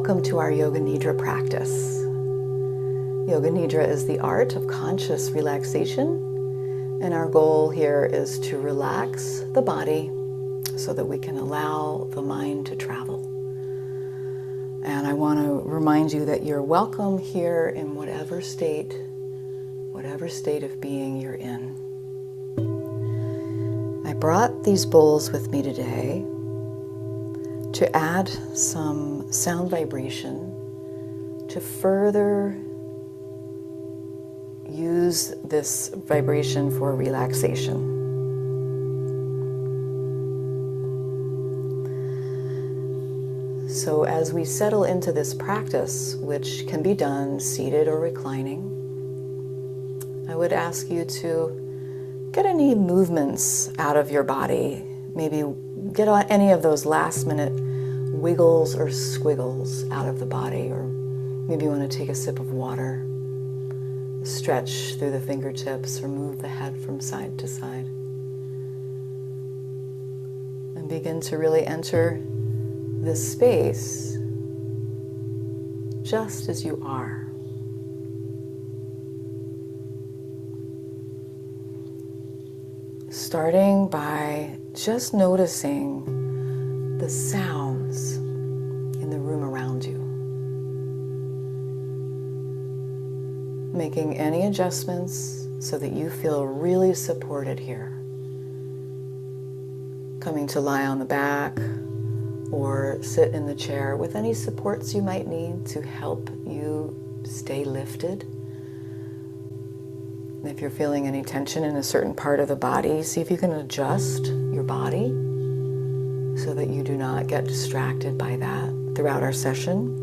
welcome to our Yoga Nidra practice. Yoga Nidra is the art of conscious relaxation, and our goal here is to relax the body so that we can allow the mind to travel. And I want to remind you that you're welcome here in whatever state of being you're in. I brought these bowls with me today to add some sound vibration to further use this vibration for relaxation. So as we settle into this practice, which can be done seated or reclining, I would ask you to get any movements out of your body. Maybe get any of those last minute wiggles or squiggles out of the body, or maybe you want to take a sip of water, stretch through the fingertips, or move the head from side to side. And begin to really enter this space just as you are. Starting by just noticing the sounds in the room around you. Making any adjustments so that you feel really supported here. Coming to lie on the back or sit in the chair with any supports you might need to help you stay lifted. If you're feeling any tension in a certain part of the body, see if you can adjust your body so that you do not get distracted by that throughout our session.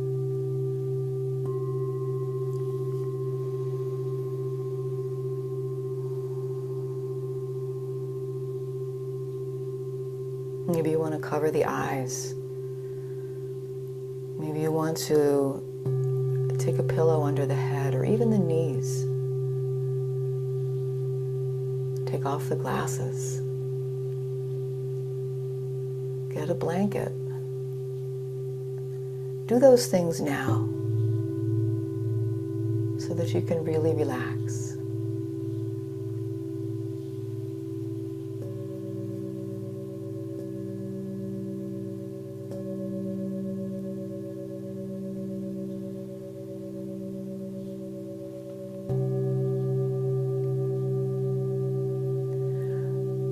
Maybe you want to cover the eyes. Maybe you want to take a pillow under the head or even the knees. Take off the glasses. Get a blanket. Do those things now so that you can really relax.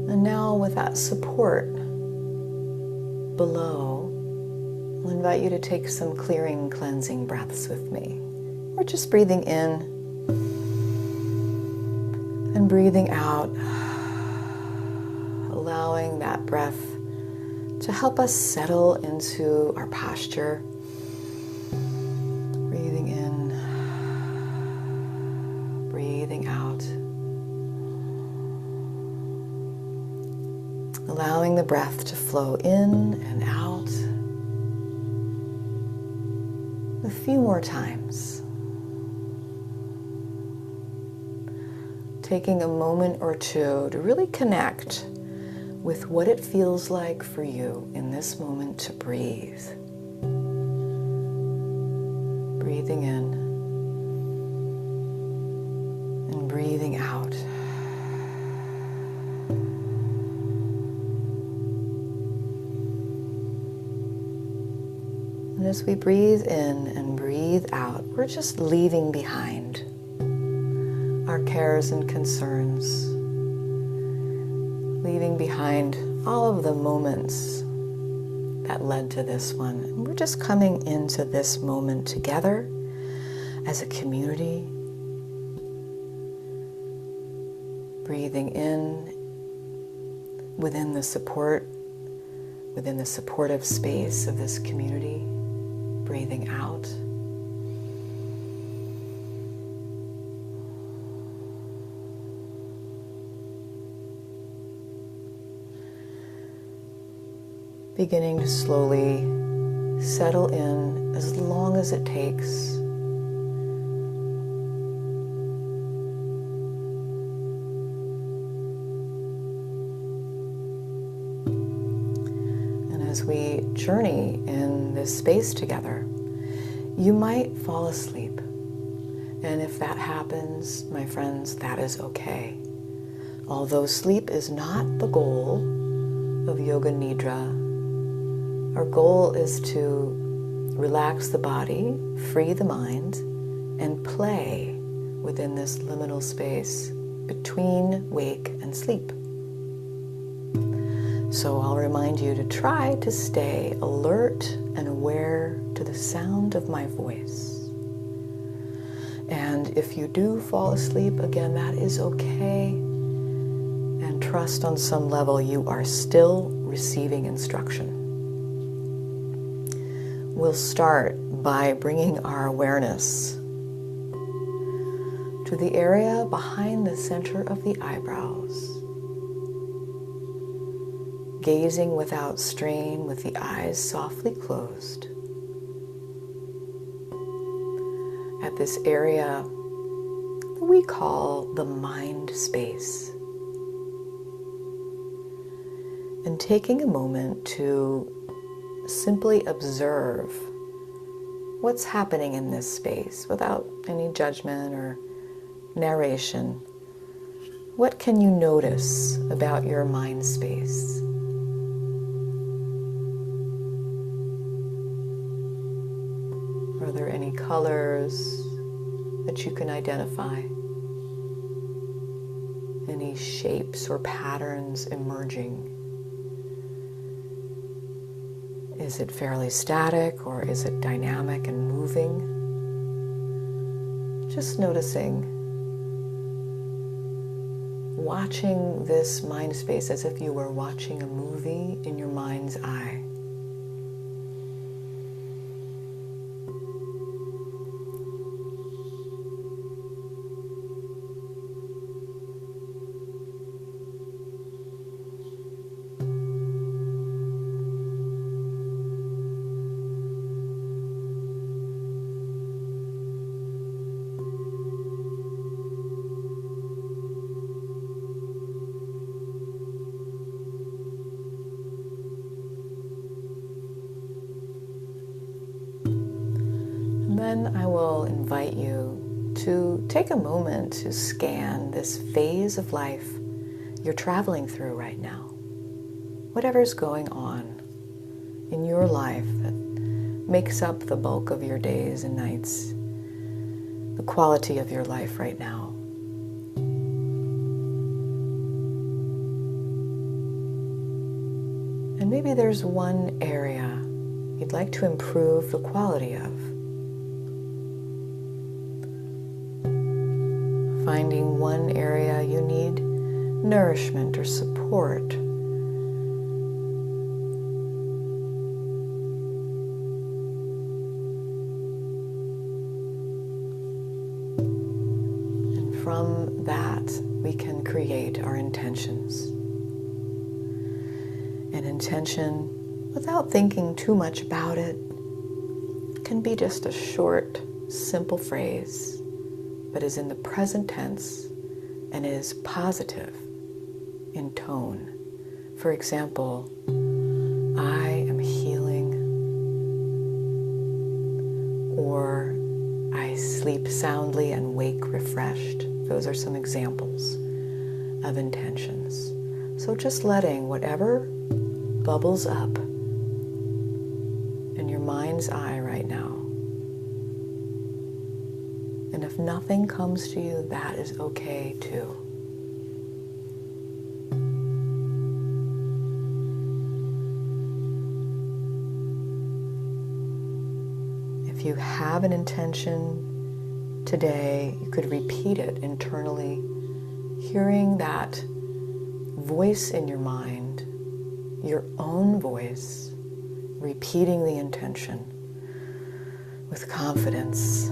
And now with that support below, I'll invite you to take some clearing, cleansing breaths with me. We're just breathing in and breathing out, allowing that breath to help us settle into our posture. Breathing in, breathing out. Allowing the breath to flow in and out a few more times. Taking a moment or two to really connect with what it feels like for you in this moment to breathe. Breathing in and breathing out. And as we breathe in and breathe out, we're just leaving behind our cares and concerns, leaving behind all of the moments that led to this one. And we're just coming into this moment together as a community, breathing in within the supportive space of this community. Breathing out. Beginning to slowly settle in as long as it takes. And as we journey in this space together, you might fall asleep. And if that happens, my friends, that is okay. Although sleep is not the goal of Yoga Nidra, our goal is to relax the body, free the mind, and play within this liminal space between wake and sleep. So I'll remind you to try to stay alert and aware to the sound of my voice. And if you do fall asleep, again, that is okay. And trust on some level you are still receiving instruction. We'll start by bringing our awareness to the area behind the center of the eyebrows. Gazing without strain with the eyes softly closed. At this area we call the mind space. And taking a moment to simply observe what's happening in this space without any judgment or narration. What can you notice about your mind space? Are there any colors that you can identify? Any shapes or patterns emerging? Is it fairly static or is it dynamic and moving? Just noticing, watching this mind space as if you were watching a movie in your mind's eye. Then I will invite you to take a moment to scan this phase of life you're traveling through right now. Whatever's going on in your life that makes up the bulk of your days and nights, the quality of your life right now. And maybe there's one area you'd like to improve the quality of. Finding one area you need nourishment or support. And from that, we can create our intentions. An intention, without thinking too much about it, can be just a short, simple phrase, but is in the present tense and is positive in tone. For example, I am healing, or I sleep soundly and wake refreshed. Those are some examples of intentions. So just letting whatever bubbles up in your mind's eye right now. And if nothing comes to you, that is okay too. If you have an intention today, you could repeat it internally, hearing that voice in your mind, your own voice, repeating the intention with confidence.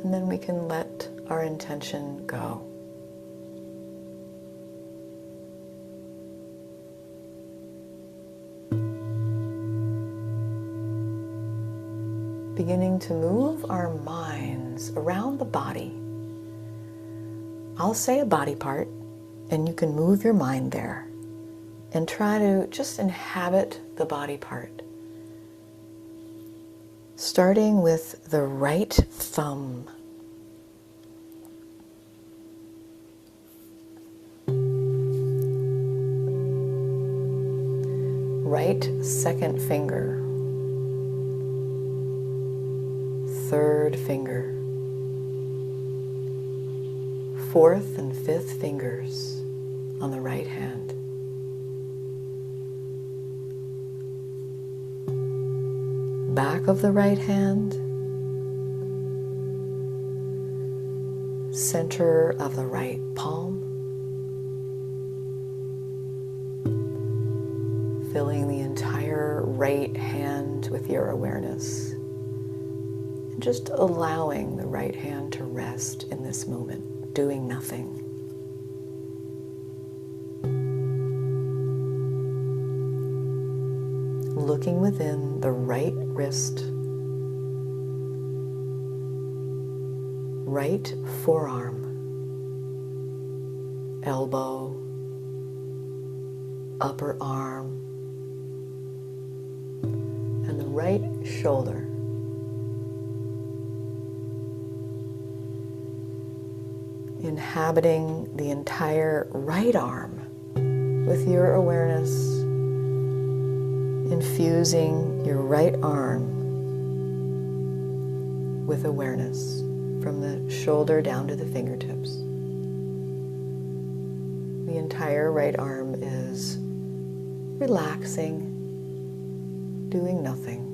And then we can let our intention go. to move our minds around the body. I'll say a body part, and you can move your mind there and try to just inhabit the body part. Starting with the right thumb. Right second finger. Third finger. Fourth and fifth fingers on the right hand. Back of the right hand. Center of the right palm. Filling the entire right hand with your awareness. And just allowing the right hand to rest in this moment, doing nothing. Looking within the right wrist, right forearm, elbow, upper arm, and the right shoulder. Inhabiting the entire right arm with your awareness, infusing your right arm with awareness from the shoulder down to the fingertips. The entire right arm is relaxing, doing nothing.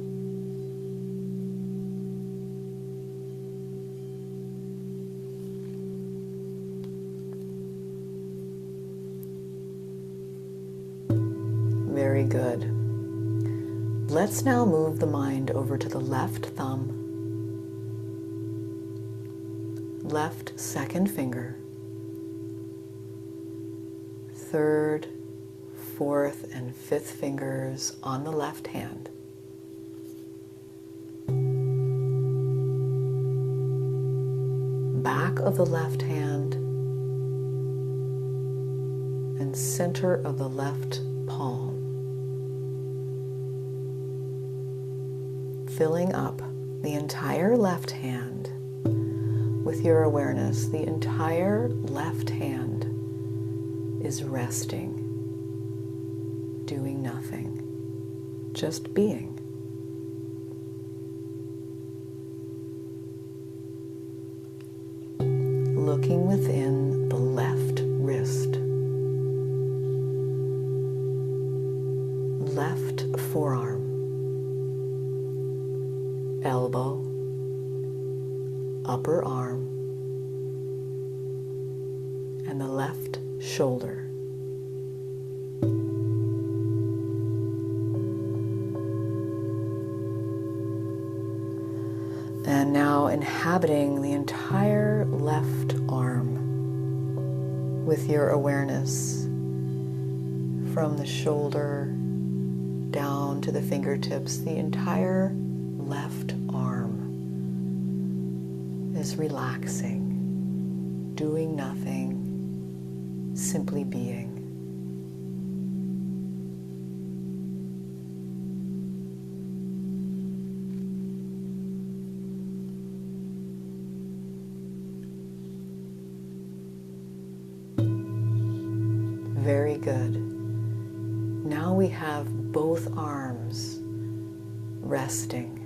Very good. Let's now move the mind over to the left thumb, left second finger, third, fourth, and fifth fingers on the left hand. Back of the left hand and center of the left palm. Filling up the entire left hand with your awareness. The entire left hand is resting, doing nothing, just being. Looking within the left wrist, left forearm, elbow, upper arm, and the left shoulder. And now inhabiting the entire left arm with your awareness from the shoulder down to the fingertips. The entire left arm is relaxing, doing nothing, simply being. Very good. Now we have both arms resting.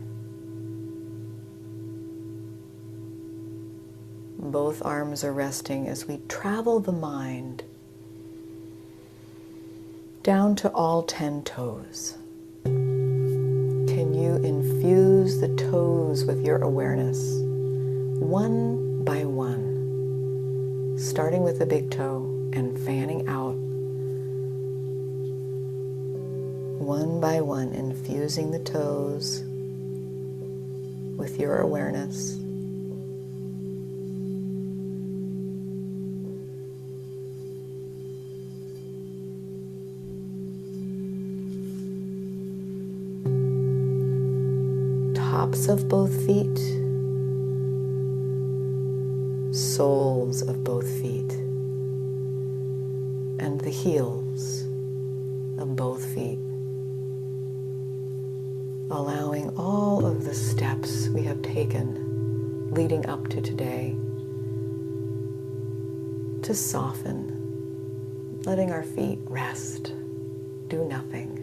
Both arms are resting as we travel the mind down to all 10 toes. Can you infuse the toes with your awareness, one by one, starting with the big toe and fanning out, one by one, infusing the toes with your awareness. tops of both feet, soles of both feet, and the heels of both feet, allowing all of the steps we have taken leading up to today to soften, letting our feet rest, do nothing.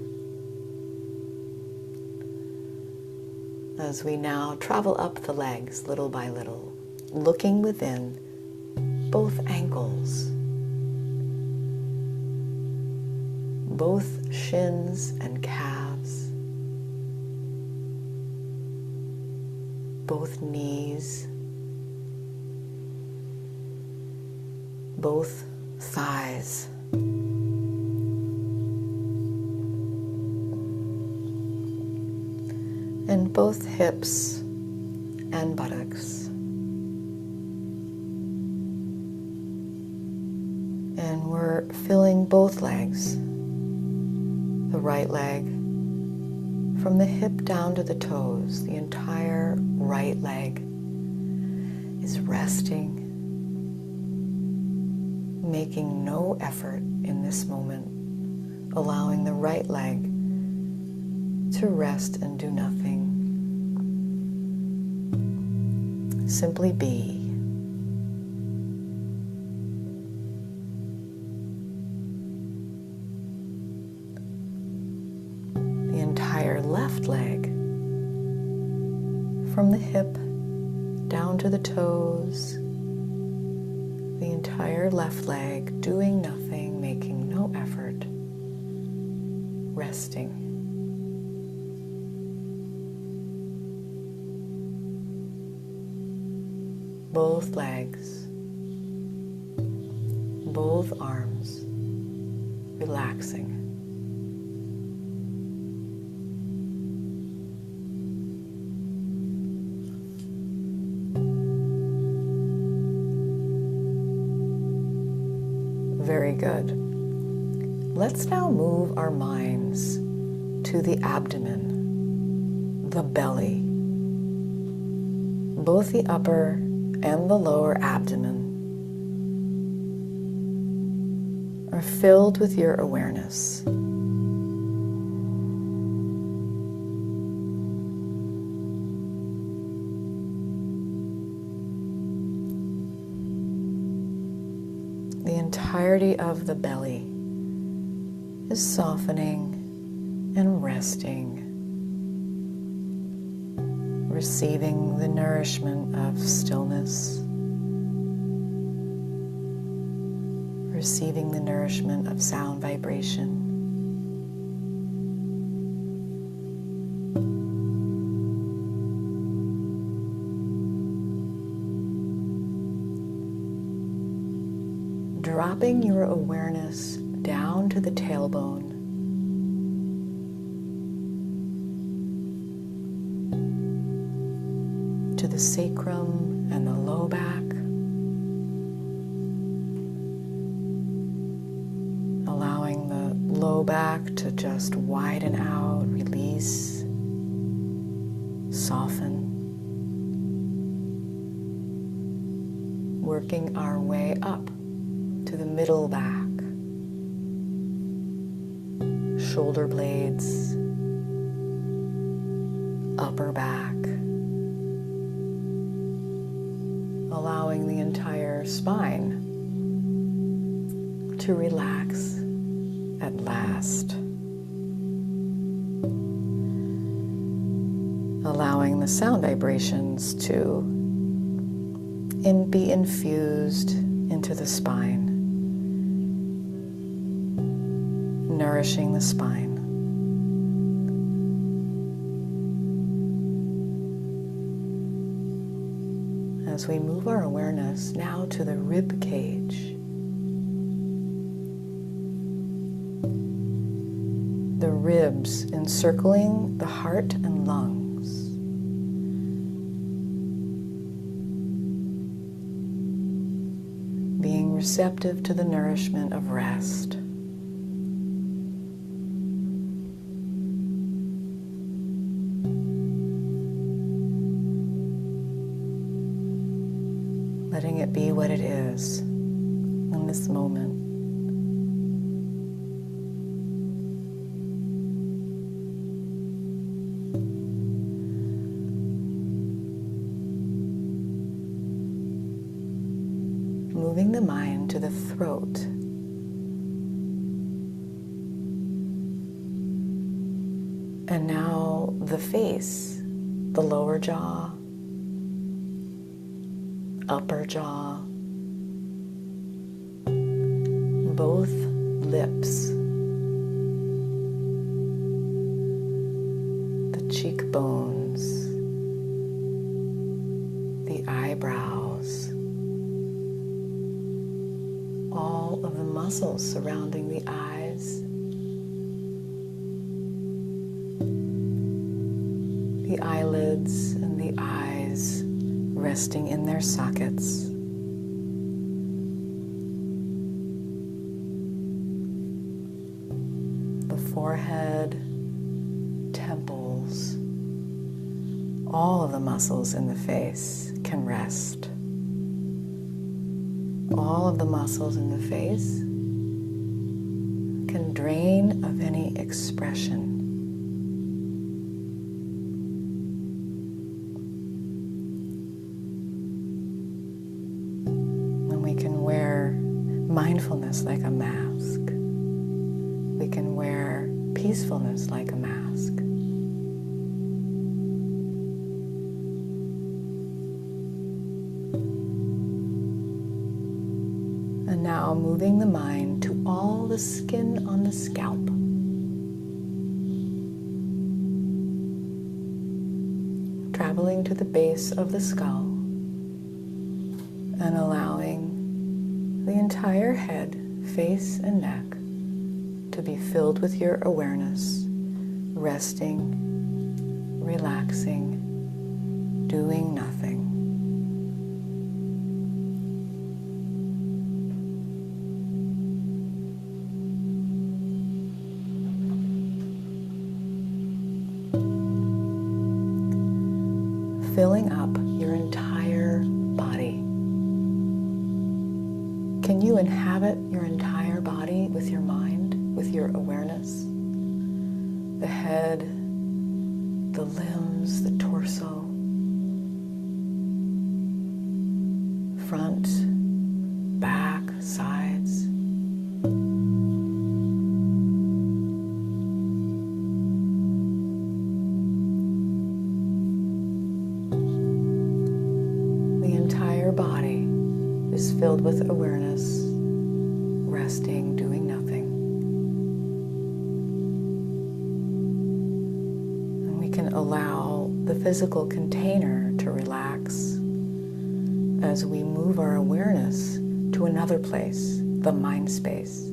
As we now travel up the legs little by little, looking within both ankles, both shins and calves, both knees, both thighs, and both hips and buttocks. And we're filling both legs, the right leg, from the hip down to the toes. The entire right leg is resting, making no effort in this moment, allowing the right leg to rest and do nothing. Simply be. The entire left leg, from the hip down to the toes, the entire left leg doing nothing, making no effort, resting. Both legs, both arms, relaxing. Very good. Let's now move our minds to the abdomen, the belly. Both the upper and the lower abdomen are filled with your awareness. The entirety of the belly is softening and resting, receiving the nourishment of stillness, receiving the nourishment of sound vibration. Dropping your awareness down to the tailbone, to the sacrum and the low back, allowing the low back to just widen out, release, soften, working our way up to the middle back, shoulder blades, upper back, allowing the entire spine to relax at last, allowing the sound vibrations to be infused into the spine, nourishing the spine. As we move our awareness now to the rib cage, the ribs encircling the heart and lungs, being receptive to the nourishment of rest. letting it be what it is in this moment. Moving the mind to the throat. And now the face, the lower jaw, upper jaw, both lips, the cheekbones, the eyebrows, all of the muscles surrounding the eyes, the eyelids and the eyes resting in their sockets. The forehead, temples, all of the muscles in the face can rest. All of the muscles in the face can drain of any expression. Mindfulness like a mask. We can wear peacefulness like a mask. And now moving the mind to all the skin on the scalp. Traveling to the base of the skull and allowing the entire head, face, and neck to be filled with your awareness, resting, relaxing, doing nothing. Filling up your entire body. Can you inhabit your entire body with your mind, with your awareness? The head, the limbs, the torso, front, back, sides. The entire body is filled with awareness, resting, doing nothing. And we can allow the physical container to relax as we move our awareness to another place, the mind space.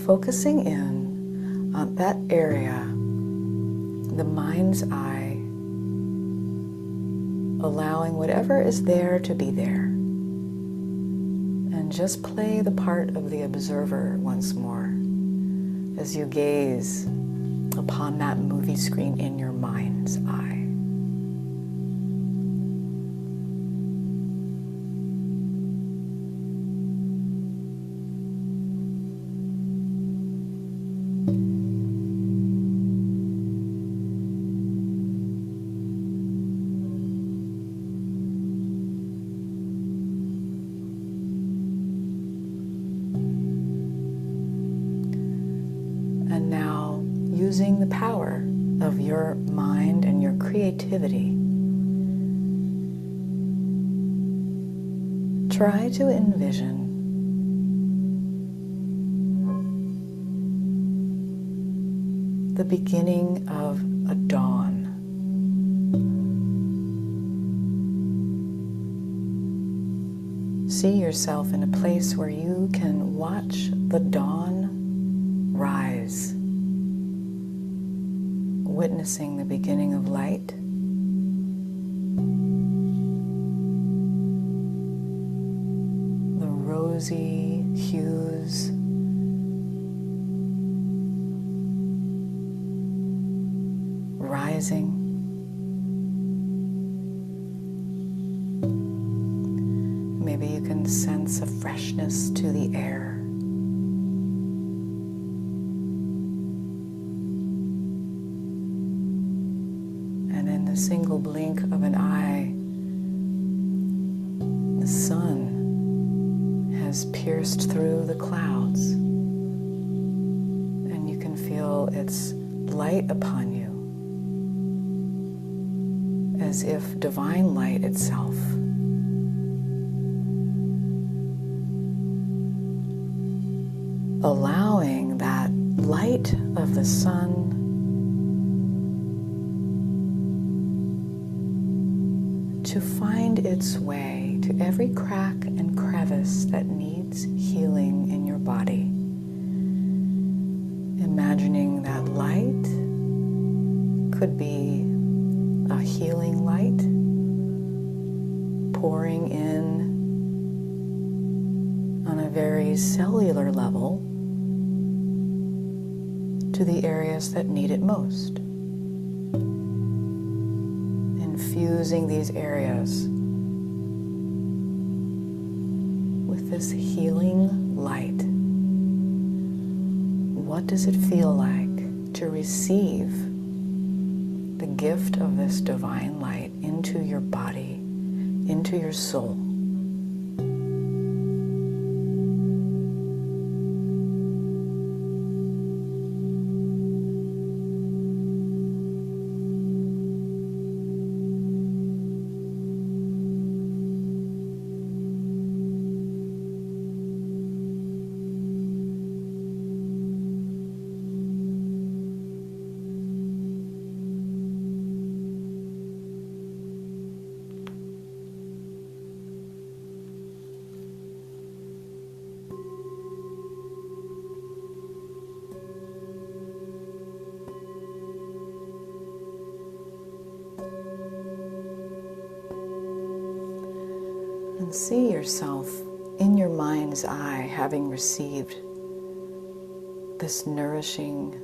Focusing in on that area, the mind's eye, allowing whatever is there to be there. And just play the part of the observer once more as you gaze upon that movie screen in your mind's eye. And now, using the power of your mind and your creativity, try to envision the beginning of a dawn. See yourself in a place where you can watch the dawn rise, witnessing the beginning of light, the rosy hues, rising, sense of freshness to the air. And in the single blink of an eye, the sun has pierced through the clouds, and you can feel its light upon you, as if divine light itself. Allowing that light of the sun to find its way to every crack and crevice that needs healing in your body. Imagining that light could be a healing light pouring in on a very cellular level to the areas that need it most. Infusing these areas with this healing light. What does it feel like to receive the gift of this divine light into your body, into your soul? And see yourself in your mind's eye having received this nourishing,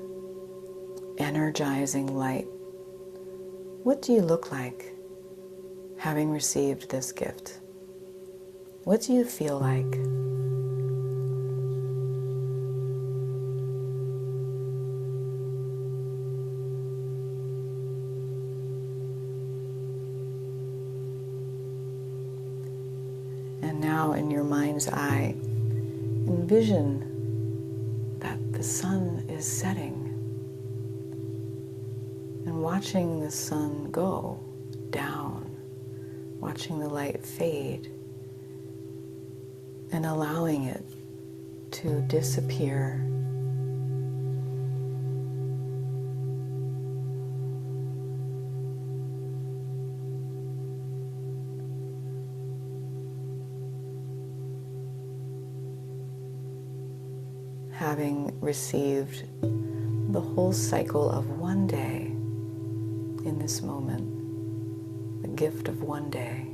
energizing light. What do you look like having received this gift? What do you feel like? And now in your mind's eye, envision that the sun is setting and watching the sun go down, watching the light fade and allowing it to disappear. Having received the whole cycle of one day in this moment, the gift of one day.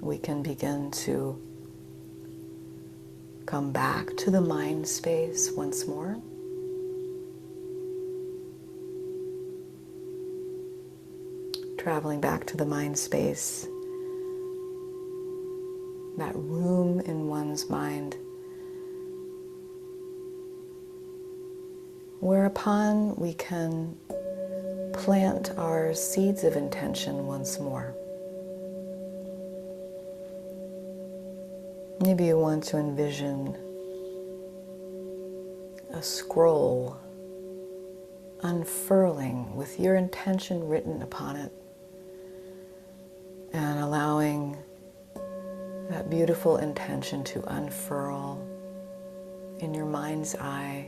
We can begin to come back to the mind space once more. Traveling back to the mind space, that room in one's mind, whereupon we can plant our seeds of intention once more. Maybe you want to envision a scroll unfurling with your intention written upon it, and allowing that beautiful intention to unfurl in your mind's eye,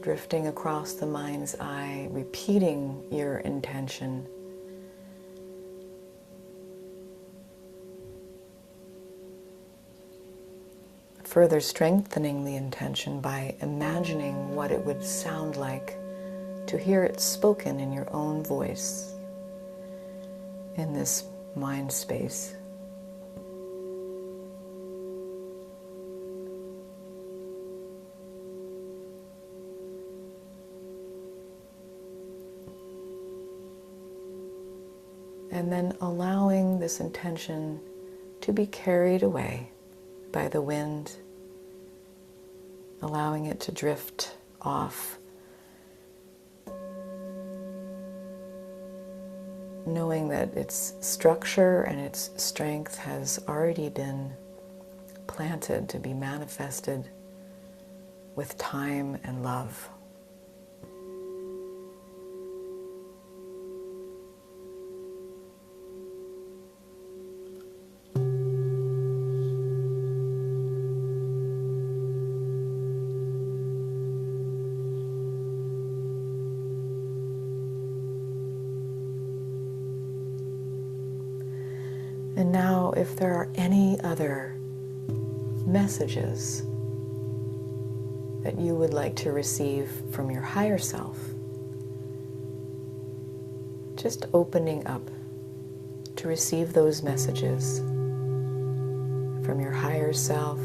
drifting across the mind's eye, repeating your intention. Further strengthening the intention by imagining what it would sound like to hear it spoken in your own voice in this mind space. And then allowing this intention to be carried away by the wind, allowing it to drift off, knowing that its structure and its strength has already been planted to be manifested with time and love. And now, if there are any other messages that you would like to receive from your higher self, just opening up to receive those messages from your higher self,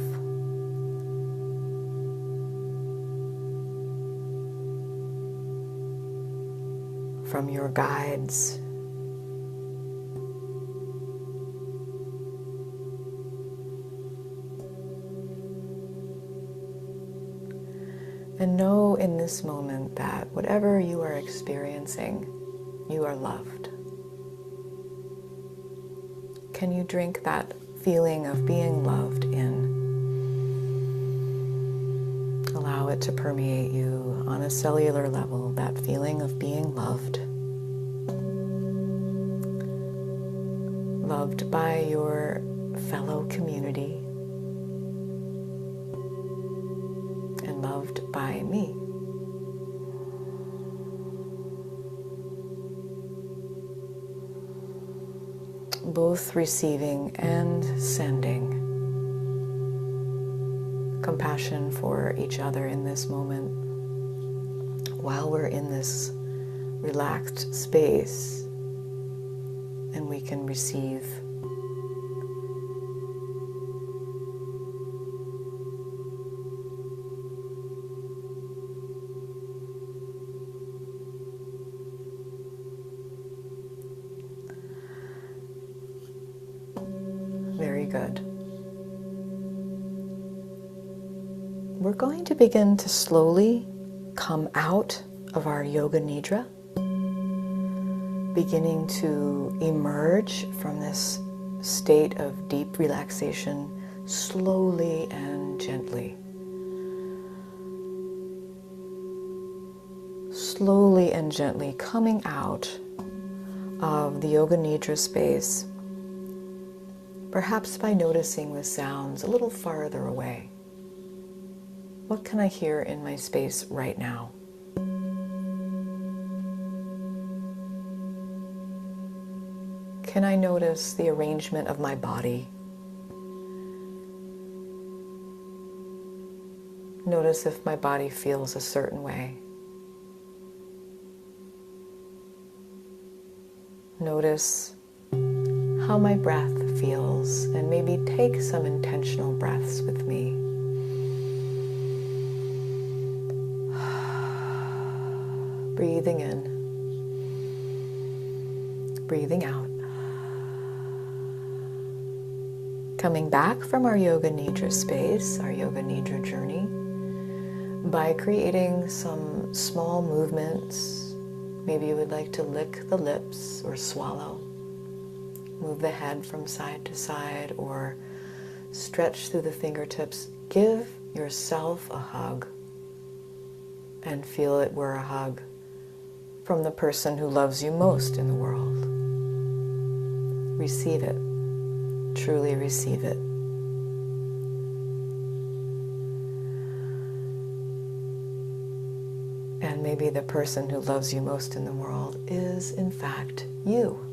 from your guides, and know in this moment that whatever you are experiencing, you are loved. Can you drink that feeling of being loved in? Allow it to permeate you on a cellular level, that feeling of being loved. Loved by your fellow community, and loved by me. Both receiving and sending compassion for each other in this moment while we're in this relaxed space, and we can receive very good. We're going to begin to slowly come out of our Yoga Nidra, beginning to emerge from this state of deep relaxation slowly and gently. Slowly and gently coming out of the Yoga Nidra space, perhaps by noticing the sounds a little farther away. What can I hear in my space right now? Can I notice the arrangement of my body? Notice if my body feels a certain way. Notice how my breath feels, and maybe take some intentional breaths with me. Breathing in, breathing out. Coming back from our Yoga Nidra space, our Yoga Nidra journey, by creating some small movements. Maybe you would like to lick the lips or swallow. Move the head from side to side or stretch through the fingertips. Give yourself a hug and feel it were a hug from the person who loves you most in the world. Receive it. Truly receive it. And maybe the person who loves you most in the world is, in fact, you.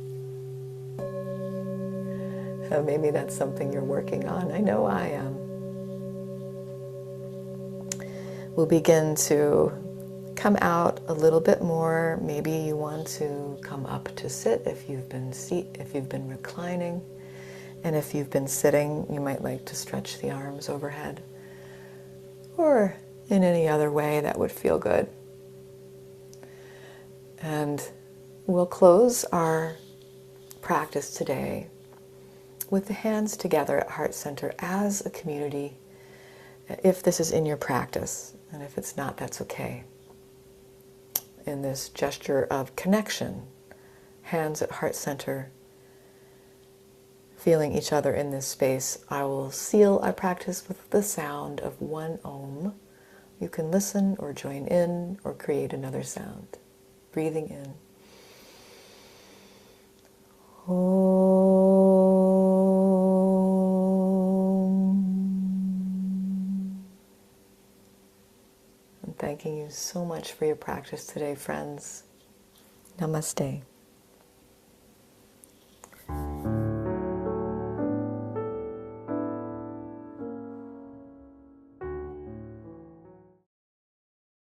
Maybe that's something you're working on. I know I am. We'll begin to come out a little bit more. Maybe you want to come up to sit if you've been reclining. And if you've been sitting, you might like to stretch the arms overhead. Or in any other way that would feel good. And we'll close our practice today with the hands together at heart center as a community, if this is in your practice, and if it's not, that's okay. In this gesture of connection, hands at heart center, feeling each other in this space, I will seal our practice with the sound of one Om. You can listen or join in or create another sound. Breathing in. And thanking you so much for your practice today, friends. Namaste.